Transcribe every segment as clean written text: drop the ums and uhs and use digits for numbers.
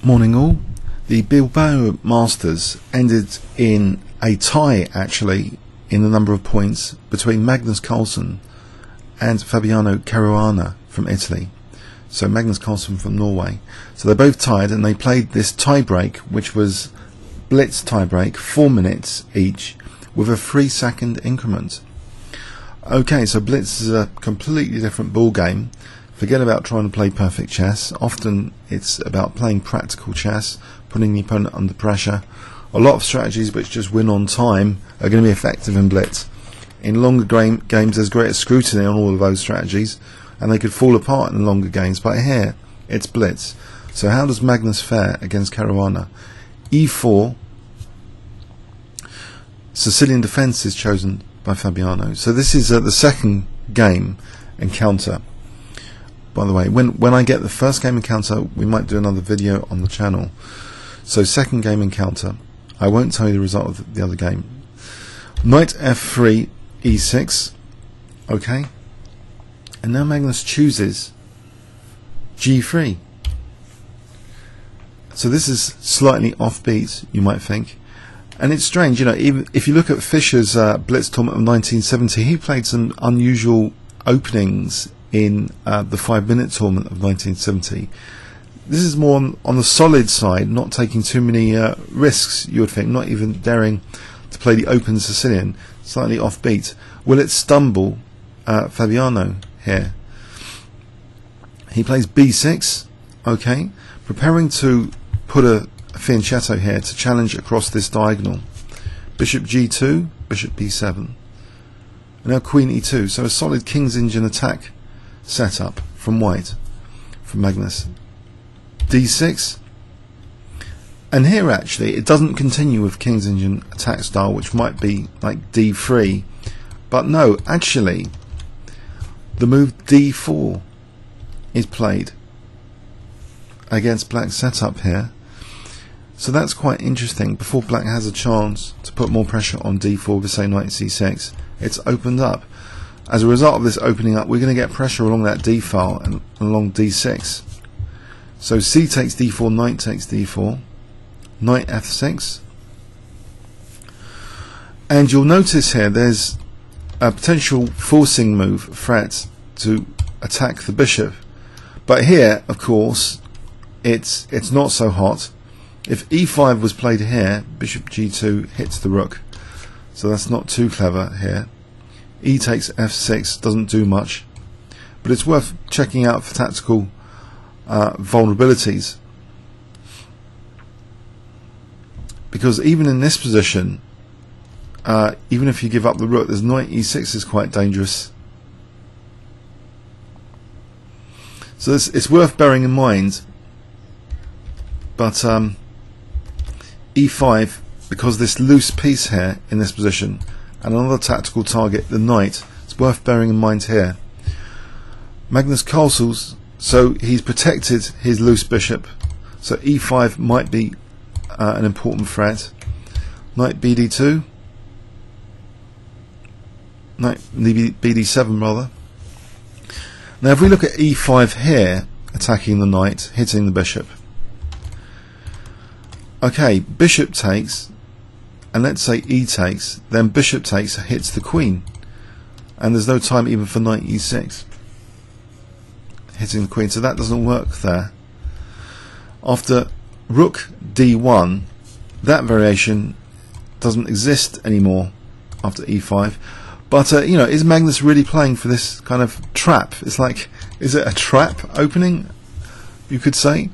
Morning all. The Bilbao Masters ended in a tie actually in the number of points between Magnus Carlsen and Fabiano Caruana from Italy. So Magnus Carlsen from Norway. So they both tied and they played this tiebreak, which was Blitz Tiebreak, 4 minutes each with a 3-second increment. Okay, so Blitz is a completely different ball game. Forget about trying to play perfect chess. Often it's about playing practical chess, putting the opponent under pressure. A lot of strategies which just win on time are going to be effective in Blitz. In longer games there's greater scrutiny on all of those strategies and they could fall apart in longer games, but here it's Blitz. So how does Magnus fare against Caruana? E4, Sicilian defence is chosen by Fabiano. So this is the second game encounter. By the way, when I get the first game encounter, we might do another video on the channel. So second game encounter, I won't tell you the result of the other game. Knight f3, e6, okay, and now Magnus chooses g3. So this is slightly offbeat, you might think, and it's strange, you know. Even if you look at Fischer's Blitz tournament of 1970, he played some unusual openings in the 5-minute tournament of 1970. This is more on the solid side, not taking too many risks, you would think, not even daring to play the open Sicilian, slightly offbeat. Will it stumble Fabiano here? He plays b6, okay, preparing to put a fianchetto here to challenge across this diagonal. Bishop g2, bishop b7, and now queen e2, so a solid King's Indian attack set up from white, from Magnus. d6, and here actually it doesn't continue with King's Indian attack style, which might be like d3, but no, actually the move d4 is played against Black's setup here. So that's quite interesting. Before Black has a chance to put more pressure on d4 with say knight c6, it's opened up. As a result of this opening up, we're going to get pressure along that d file and along d6. So c takes d4, knight takes d4, knight f6, and you'll notice here there's a potential forcing move, threat, to attack the bishop. But here, of course, it's not so hot. If e5 was played here, bishop g2 hits the rook, so that's not too clever here. E takes f6 doesn't do much, but it's worth checking out for tactical vulnerabilities, because even in this position, even if you give up the rook, there's knight e6 is quite dangerous. So it's worth bearing in mind. But e5, because this loose piece here in this position, and another tactical target, the knight, it's worth bearing in mind here. Magnus Carlsen's, so he's protected his loose bishop, so e5 might be an important threat. Knight bd2, knight bd7 rather. Now if we look at e5 here, attacking the knight, hitting the bishop. Okay, bishop takes, and let's say e takes, then bishop takes hits the queen, and there's no time even for knight e6 hitting the queen, so that doesn't work there. After rook d1, that variation doesn't exist anymore after e5. But you know, is Magnus really playing for this kind of trap? It's like, is it a trap opening, you could say?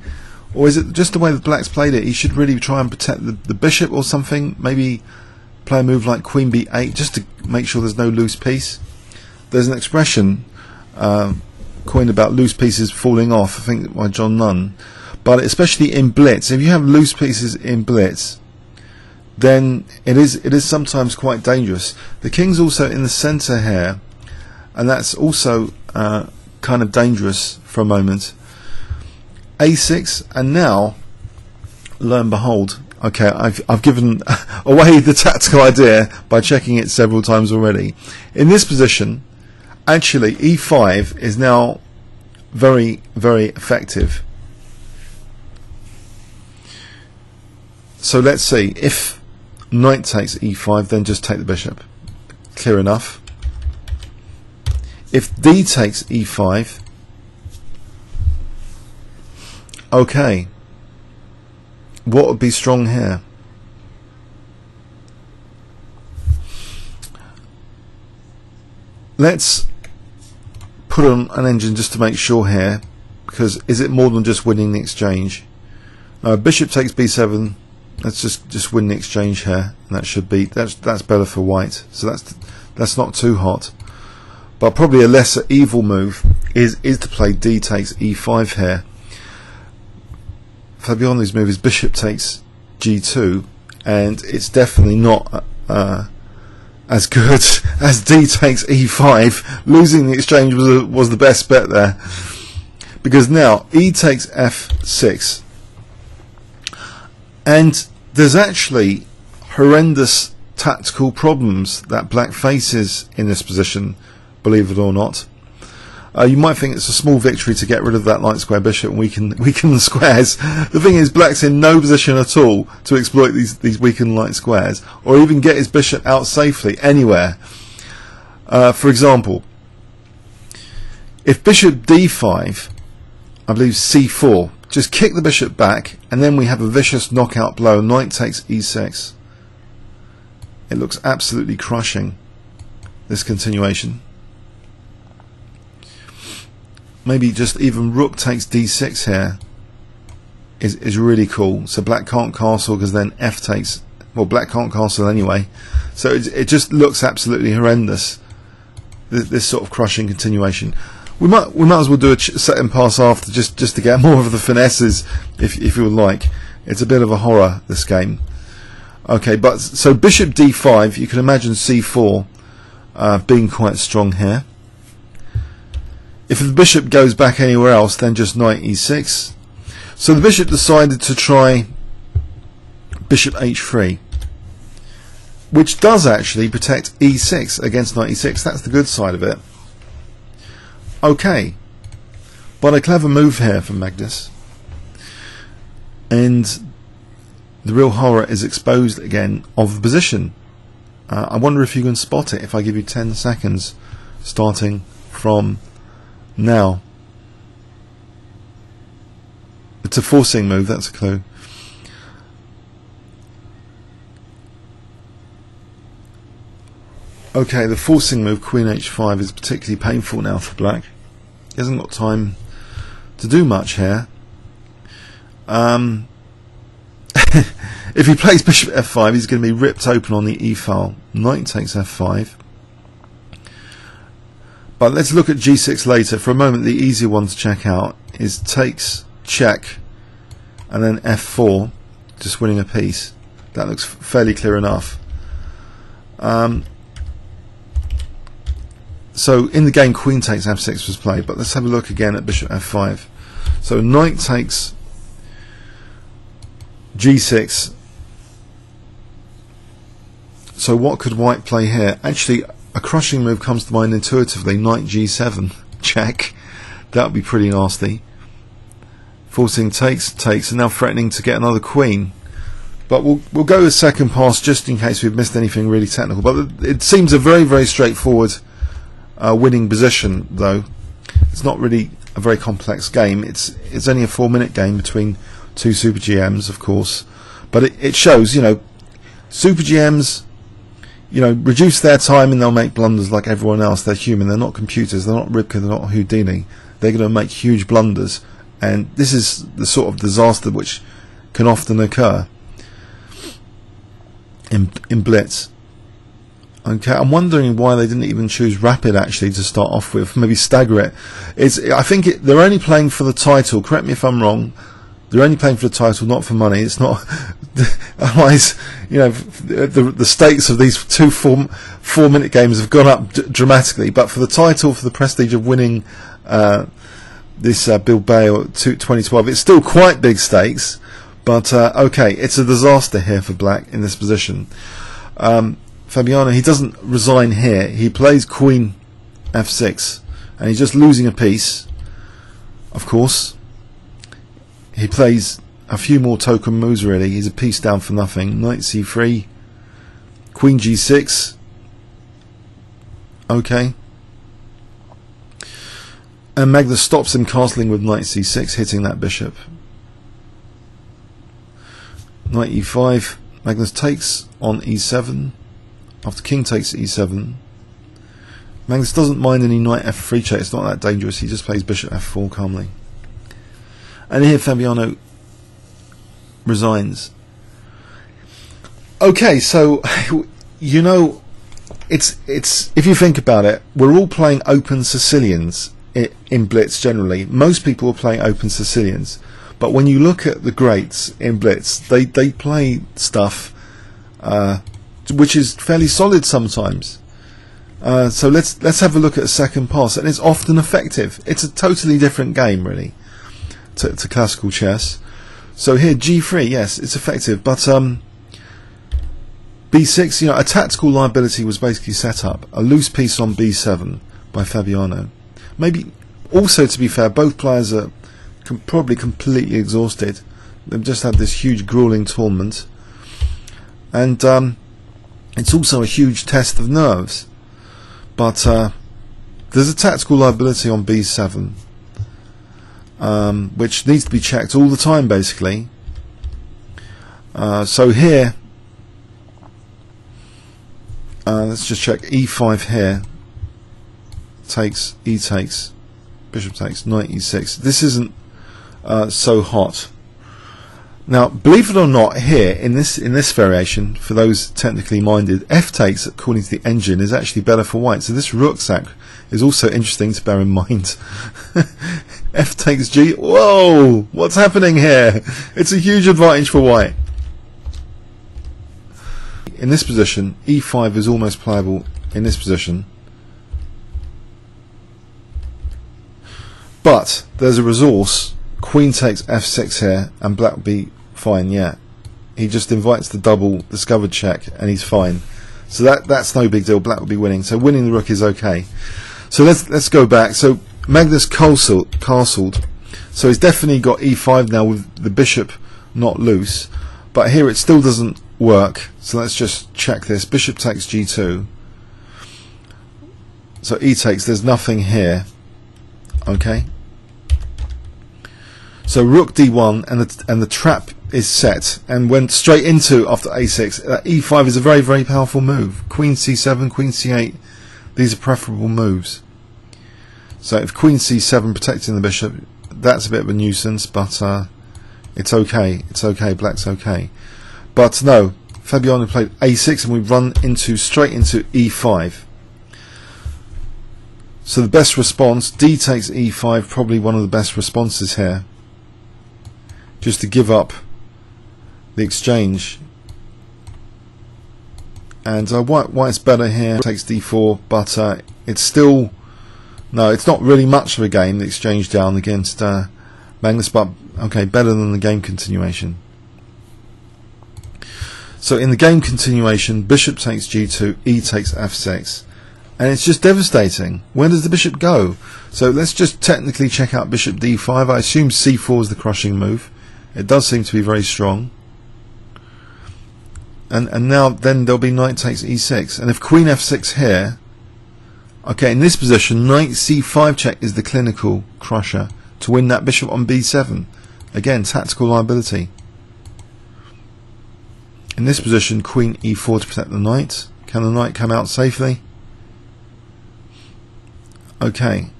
Or is it just the way that Black's played it? He should really try and protect the bishop or something. Maybe play a move like queen b8 just to make sure there's no loose piece. There's an expression coined about loose pieces falling off, I think by John Nunn. But especially in Blitz, if you have loose pieces in Blitz, then it is sometimes quite dangerous. The king's also in the centre here, and that's also kind of dangerous for a moment. a6, and now, lo and behold, okay, I've given away the tactical idea by checking it several times already. In this position, actually, e5 is now very, very effective. So let's see, if knight takes e5, then just take the bishop. Clear enough. If d takes e5, okay, what would be strong here? Let's put on an engine just to make sure here, because is it more than just winning the exchange? Bishop takes b7. Let's just win the exchange here, and that should be that's better for white. So that's not too hot. But probably a lesser evil move is to play d takes e5 here. Fabiano's move is bishop takes g2, and it's definitely not as good as d takes e5. Losing the exchange was the best bet there, because now e takes f6, and there's actually horrendous tactical problems that black faces in this position, believe it or not. You might think it's a small victory to get rid of that light square bishop and weaken the squares. The thing is, black's in no position at all to exploit these weakened light squares, or even get his bishop out safely anywhere. For example, if bishop d5, I believe c4, just kick the bishop back, and then we have a vicious knockout blow. Knight takes e6. It looks absolutely crushing, this continuation. Maybe just even rook takes d6 here is really cool. So black can't castle, because then f takes, well, black can't castle anyway. So it just looks absolutely horrendous, this sort of crushing continuation. We might as well do a set and pass after, just to get more of the finesses, if you would like. It's a bit of a horror, this game. Okay, but so bishop d5, you can imagine c4 being quite strong here. If the bishop goes back anywhere else, then just knight e6. So the bishop decided to try bishop h3, which does actually protect e6 against knight e6. That's the good side of it. Okay, but a clever move here from Magnus, and the real horror is exposed again of the position. I wonder if you can spot it if I give you 10 seconds starting from now. It's a forcing move, that's a clue. Okay, the forcing move, queen h5, is particularly painful now for black. He hasn't got time to do much here. If he plays bishop f5, he's going to be ripped open on the e file. Knight takes f5. But let's look at g6 later. For a moment, the easier one to check out is takes, check, and then f4, just winning a piece. That looks fairly clear enough. So in the game, queen takes f6 was played, but let's have a look again at bishop f5. So knight takes g6. So what could white play here? Actually, a crushing move comes to mind intuitively. Knight g7, check. That would be pretty nasty. Forcing takes, and now threatening to get another queen. But we'll go a second pass just in case we've missed anything really technical. But it seems a very, very straightforward winning position, though. It's not really a very complex game. It's only a 4-minute game between two super GMs, of course. But it shows, you know, super GMs, you know, reduce their time and they'll make blunders like everyone else. They're human. They're not computers. They're not Ribka. They're not Houdini. They're going to make huge blunders. And this is the sort of disaster which can often occur in Blitz. Okay, I'm wondering why they didn't even choose Rapid actually to start off with. Maybe stagger it. I think they're only playing for the title. Correct me if I'm wrong. They're only playing for the title, not for money. It's not. Otherwise, you know, the stakes of these two 4-minute games have gone up dramatically. But for the title, for the prestige of winning this Bilbao 2012, it's still quite big stakes. But okay, it's a disaster here for black in this position. Fabiano, he doesn't resign here. He plays queen f6, and he's just losing a piece. Of course, he plays a few more token moves really. He's a piece down for nothing. Knight c3, queen g6. Okay. And Magnus stops him castling with knight c6, hitting that bishop. Knight e5. Magnus takes on e7. After king takes e7. Magnus doesn't mind any knight f3 check. It's not that dangerous. He just plays bishop f4 calmly. And here Fabiano resigns. Okay, so you know, it's if you think about it, we're all playing open Sicilians in Blitz generally. Most people are playing open Sicilians, but when you look at the greats in Blitz, they play stuff which is fairly solid sometimes. So let's have a look at a second pass, and it's often effective. It's a totally different game really to classical chess. So here g3, yes, it's effective, but b6, you know, a tactical liability was basically set up. A loose piece on b7 by Fabiano. Maybe also, to be fair, both players are probably completely exhausted. They've just had this huge grueling tournament, and it's also a huge test of nerves. But there's a tactical liability on b7, which needs to be checked all the time, basically. So here, let's just check e5 here. Takes, e takes, bishop takes, knight e6. This isn't so hot. Now, believe it or not, here in this variation, for those technically minded, f takes, according to the engine, is actually better for white. So this rook sack is also interesting to bear in mind. F takes g. Whoa! What's happening here? It's a huge advantage for white. In this position, e5 is almost playable in this position. But there's a resource. Queen takes f6 here, and black will be fine. Yeah, he just invites the double discovered check, and he's fine. So that's no big deal. Black will be winning. So winning the rook is okay. So let's go back. So Magnus castled. So he's definitely got e5 now with the bishop not loose. But here it still doesn't work. So let's just check this. Bishop takes g2. So e takes. There's nothing here. Okay. So rook d1, and the trap is set and went straight into after a6. E5 is a very, very powerful move. Queen c7, queen c8, these are preferable moves. So if queen c7 protecting the bishop, that's a bit of a nuisance, but it's okay. It's okay. Black's okay. But no, Fabiano played a6, and we've run straight into e5. So the best response, d takes e5, probably one of the best responses here. Just to give up the exchange. And white's better here, takes d4, but it's still, no, it's not really much of a game, the exchange down against Magnus, but okay, better than the game continuation. So in the game continuation, bishop takes g2, e takes f6. And it's just devastating. Where does the bishop go? So let's just technically check out bishop d5. I assume c4 is the crushing move. It does seem to be very strong. And now then there'll be knight takes e6. And if queen f6 here, okay, in this position, knight c5 check is the clinical crusher to win that bishop on b7. Again, tactical liability. In this position, queen e4 to protect the knight. Can the knight come out safely? Okay.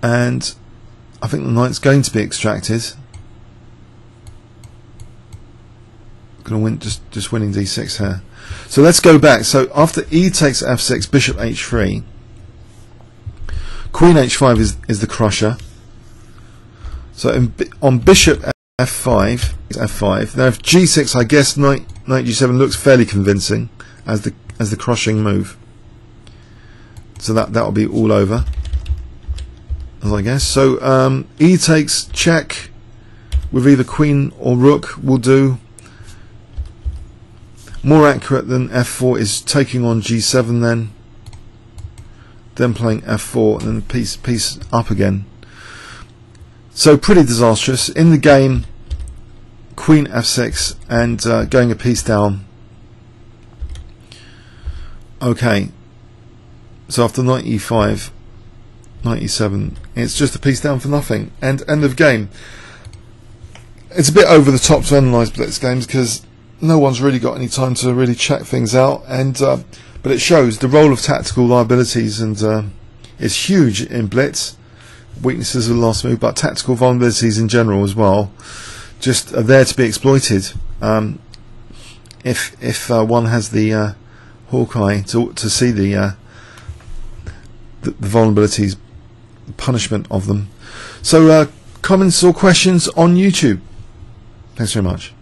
And I think the knight's going to be extracted. Going to win, just winning d6 here. So let's go back. So after e takes f6, bishop h3, queen h5 is the crusher. So on bishop f5 is f5. Now if g6, I guess knight g7 looks fairly convincing as the crushing move. So that will be all over, as I guess. So e takes check with either queen or rook will do. More accurate than f4 is taking on g7 then playing f4 and then piece up again. So pretty disastrous. In the game, Queen F6 and going a piece down. Okay, so after knight E5, knight E7, it's just a piece down for nothing, and end of game. It's a bit over the top to analyse Blitz games because no one's really got any time to really check things out, and but it shows the role of tactical liabilities, and it's huge in Blitz. Weaknesses of the last move, but tactical vulnerabilities in general as well, just are there to be exploited. If one has the Hawkeye to see the vulnerabilities, the punishment of them. So comments or questions on YouTube. Thanks very much.